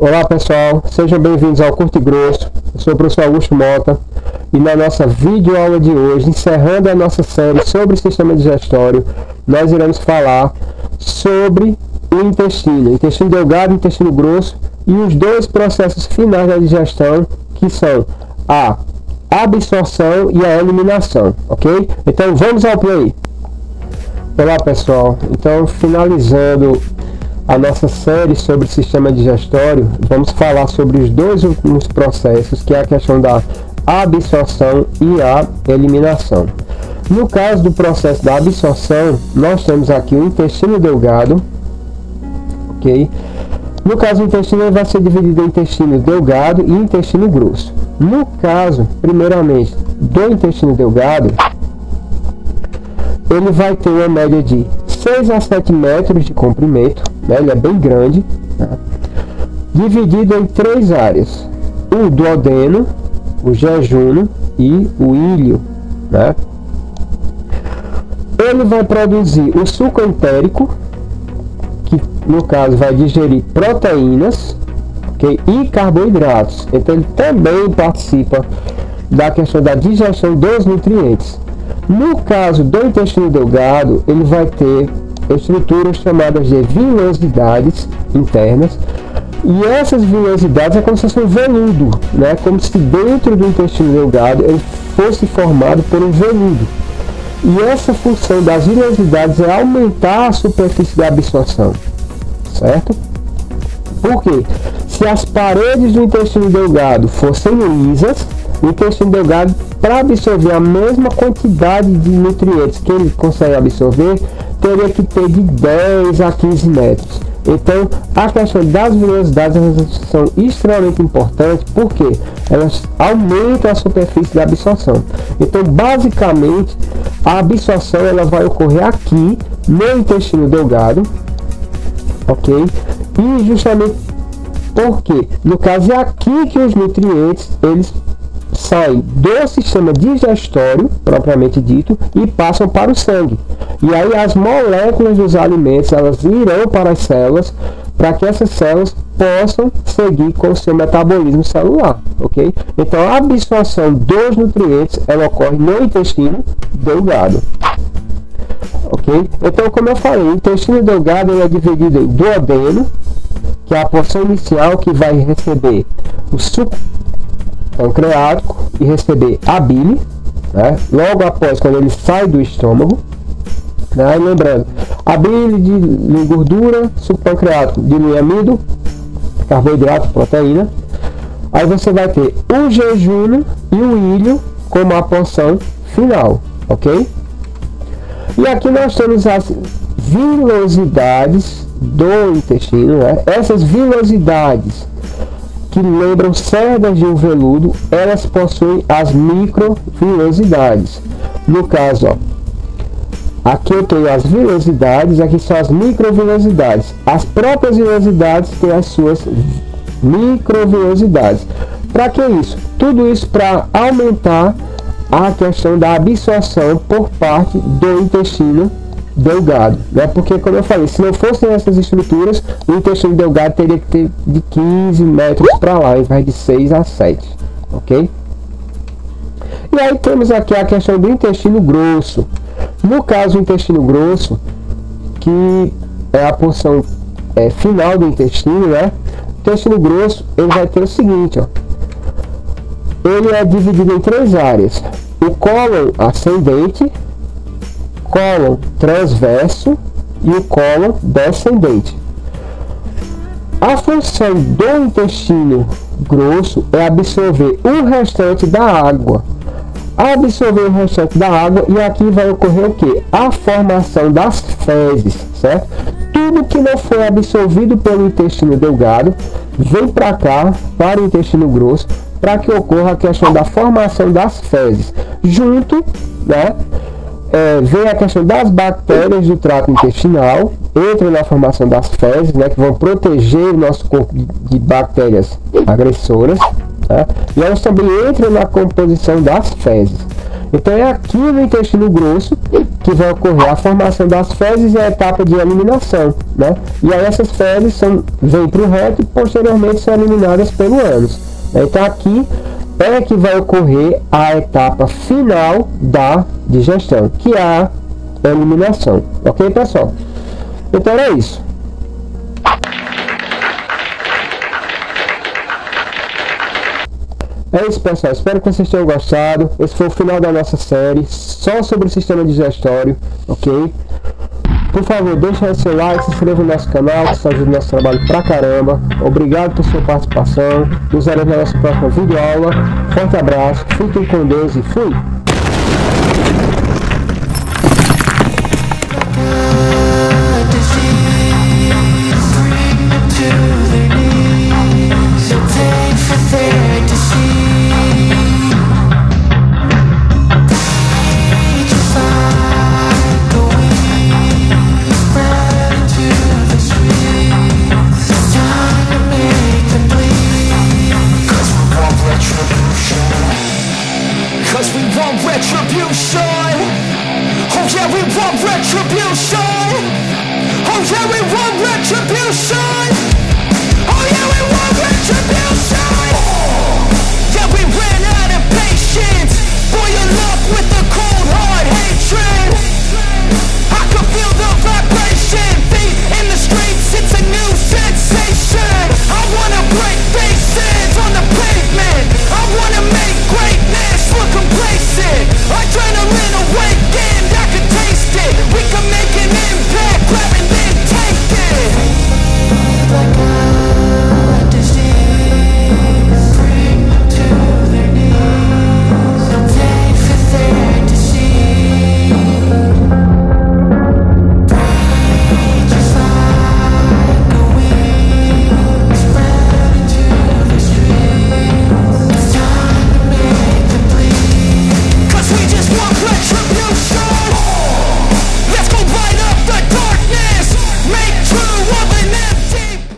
Olá pessoal, sejam bem-vindos ao Curto e Grosso. Eu sou o professor Augusto Mota e na nossa videoaula de hoje, encerrando a nossa série sobre o sistema digestório, nós iremos falar sobre o intestino delgado e intestino grosso e os dois processos finais da digestão, que são a absorção e a eliminação, ok? Então vamos ao play. Olá pessoal, então finalizando a nossa série sobre o sistema digestório, vamos falar sobre os dois últimos processos, que é a questão da absorção e a eliminação. No caso do processo da absorção, nós temos aqui o intestino delgado, ok? No caso, o intestino vai ser dividido em intestino delgado e intestino grosso. No caso, primeiramente, do intestino delgado, ele vai ter uma média de 6 a 7 metros de comprimento, né? Ele é bem grande, tá? Dividido em 3 áreas: o duodeno, o jejuno e o íleo, né? Ele vai produzir o suco entérico, que no caso vai digerir proteínas, okay? E carboidratos. Então ele também participa da questão da digestão dos nutrientes. No caso do intestino delgado, ele vai ter estruturas chamadas de vilosidades internas, e essas vilosidades é como se fosse um veludo, né? Como se dentro do intestino delgado ele fosse formado por um veludo. E essa função das vilosidades é aumentar a superfície da absorção, certo? Por quê? Se as paredes do intestino delgado fossem lisas, o intestino delgado, para absorver a mesma quantidade de nutrientes que ele consegue absorver, teria que ter de 10 a 15 metros. Então, a questão das vilosidades são extremamente importantes, porque elas aumentam a superfície da absorção. Então, basicamente, a absorção ela vai ocorrer aqui no intestino delgado, ok? E justamente porque, no caso, é aqui que os nutrientes eles saem do sistema digestório, propriamente dito, e passam para o sangue. E aí as moléculas dos alimentos, elas irão para as células, para que essas células possam seguir com o seu metabolismo celular, ok? Então a absorção dos nutrientes, ela ocorre no intestino delgado, ok? Então, como eu falei, o intestino delgado ele é dividido em duodeno, que é a porção inicial que vai receber o suco pancreático e receber a bile, né? Logo após, quando ele sai do estômago, né? Lembrando, a bile de gordura, suco pancreático dilui amido, carboidrato, proteína. Aí você vai ter o jejuno e o íleo como a porção final, ok? E aqui nós temos as vilosidades do intestino, né? Essas vilosidades, que lembram cerdas de um veludo, elas possuem as microvilosidades. No caso, ó, aqui eu tenho as vilosidades, aqui são as microvilosidades. As próprias vilosidades têm as suas microvilosidades. Para que isso? Tudo isso para aumentar a questão da absorção por parte do intestino delgado, né? Porque, como eu falei, se não fossem essas estruturas, o intestino delgado teria que ter de 15 metros para lá, ao invés de 6 a 7, ok? E aí temos aqui a questão do intestino grosso. No caso, o intestino grosso, que é a porção final do intestino, né? O intestino grosso, ele vai ter o seguinte, ó. Ele é dividido em 3 áreas: o cólon ascendente, cólon transverso e o cólon descendente. A função do intestino grosso é absorver o restante da água. Absorver o restante da água, e aqui vai ocorrer o que? A formação das fezes, certo? Tudo que não foi absorvido pelo intestino delgado vem para cá, para o intestino grosso, para que ocorra a questão da formação das fezes. Junto, né? Vem a questão das bactérias do trato intestinal, entram na formação das fezes, né, que vão proteger o nosso corpo de bactérias agressoras, tá? E elas também entram na composição das fezes. Então é aqui no intestino grosso que vai ocorrer a formação das fezes e a etapa de eliminação, né? E aí essas fezes vêm para o reto e posteriormente são eliminadas pelo ânus. Então aqui é que vai ocorrer a etapa final da digestão, que é a eliminação. Ok, pessoal? Então é isso. É isso, pessoal, espero que vocês tenham gostado. Esse foi o final da nossa série só sobre o sistema digestório, ok? Por favor, deixa aí seu like, se inscreva no nosso canal, que isso ajuda o nosso trabalho pra caramba. Obrigado por sua participação. Nos vemos na nossa próxima videoaula. Forte abraço, fiquem com Deus e fui! Retribution! Oh yeah, we want retribution! Oh yeah, we want retribution! Oh yeah, we want retribution!